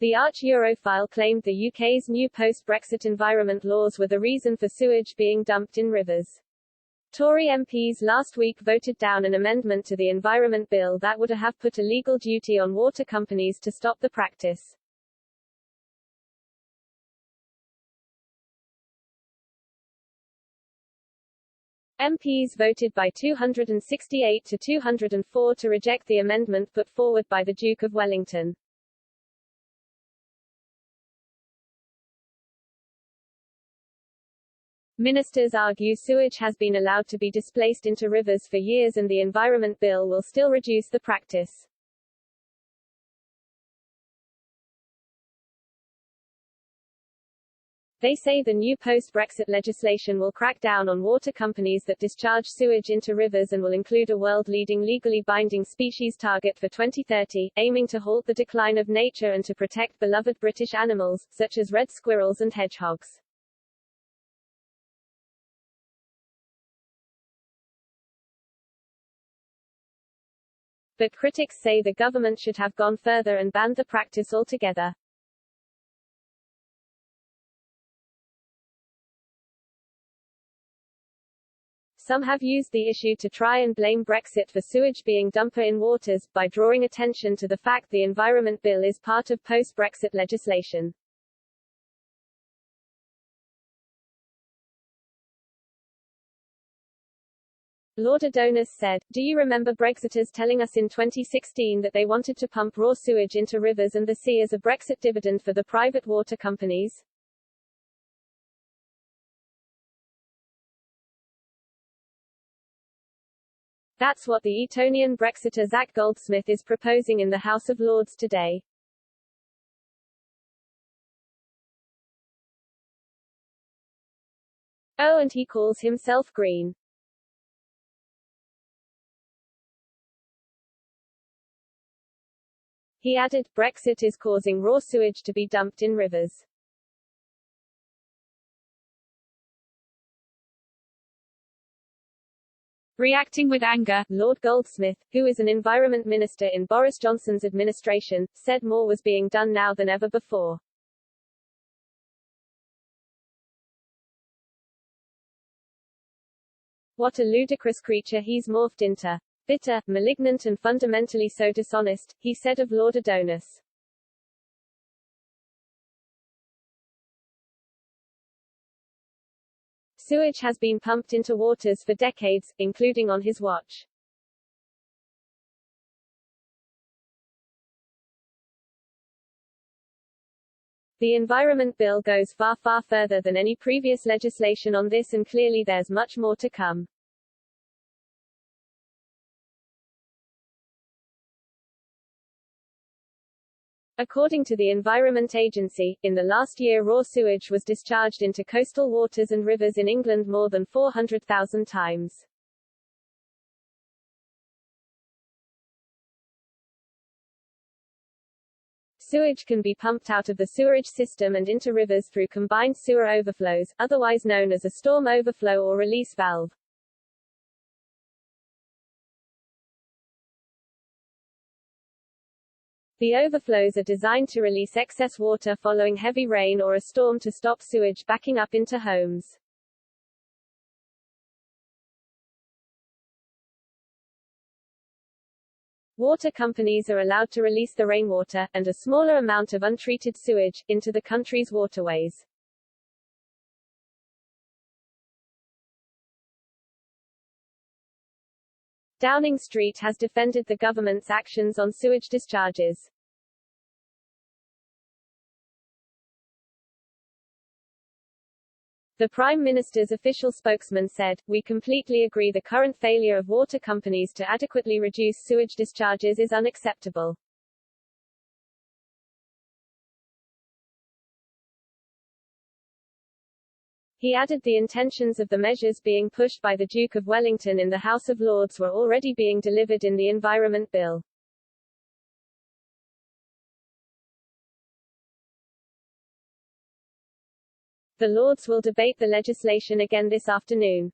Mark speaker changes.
Speaker 1: The arch-Europhile claimed the UK's new post-Brexit environment laws were the reason for sewage being dumped in rivers. Tory MPs last week voted down an amendment to the Environment Bill that would have put a legal duty on water companies to stop the practice. MPs voted by 268 to 204 to reject the amendment put forward by the Duke of Wellington. Ministers argue sewage has been allowed to be displaced into rivers for years and the Environment Bill will still reduce the practice. They say the new post-Brexit legislation will crack down on water companies that discharge sewage into rivers and will include a world-leading legally binding species target for 2030, aiming to halt the decline of nature and to protect beloved British animals, such as red squirrels and hedgehogs. But critics say the government should have gone further and banned the practice altogether. Some have used the issue to try and blame Brexit for sewage being dumped in waters, by drawing attention to the fact the Environment Bill is part of post-Brexit legislation. Lord Adonis said, "Do you remember Brexiters telling us in 2016 that they wanted to pump raw sewage into rivers and the sea as a Brexit dividend for the private water companies?" That's what the Etonian Brexiter Zac Goldsmith is proposing in the House of Lords today. Oh, and he calls himself green. He added, Brexit is causing raw sewage to be dumped in rivers. Reacting with anger, Lord Goldsmith, who is an environment minister in Boris Johnson's administration, said more was being done now than ever before. What a ludicrous creature he's morphed into. Bitter, malignant and fundamentally so dishonest, he said of Lord Adonis. Sewage has been pumped into waters for decades, including on his watch. The Environment Bill goes far further than any previous legislation on this and clearly there's much more to come. According to the Environment Agency, in the last year raw sewage was discharged into coastal waters and rivers in England more than 400,000 times. Sewage can be pumped out of the sewerage system and into rivers through combined sewer overflows, otherwise known as a storm overflow or release valve. The overflows are designed to release excess water following heavy rain or a storm to stop sewage backing up into homes. Water companies are allowed to release the rainwater, and a smaller amount of untreated sewage, into the country's waterways. Downing Street has defended the government's actions on sewage discharges. The Prime Minister's official spokesman said, "We completely agree the current failure of water companies to adequately reduce sewage discharges is unacceptable." He added the intentions of the measures being pushed by the Duke of Wellington in the House of Lords were already being delivered in the Environment Bill. The Lords will debate the legislation again this afternoon.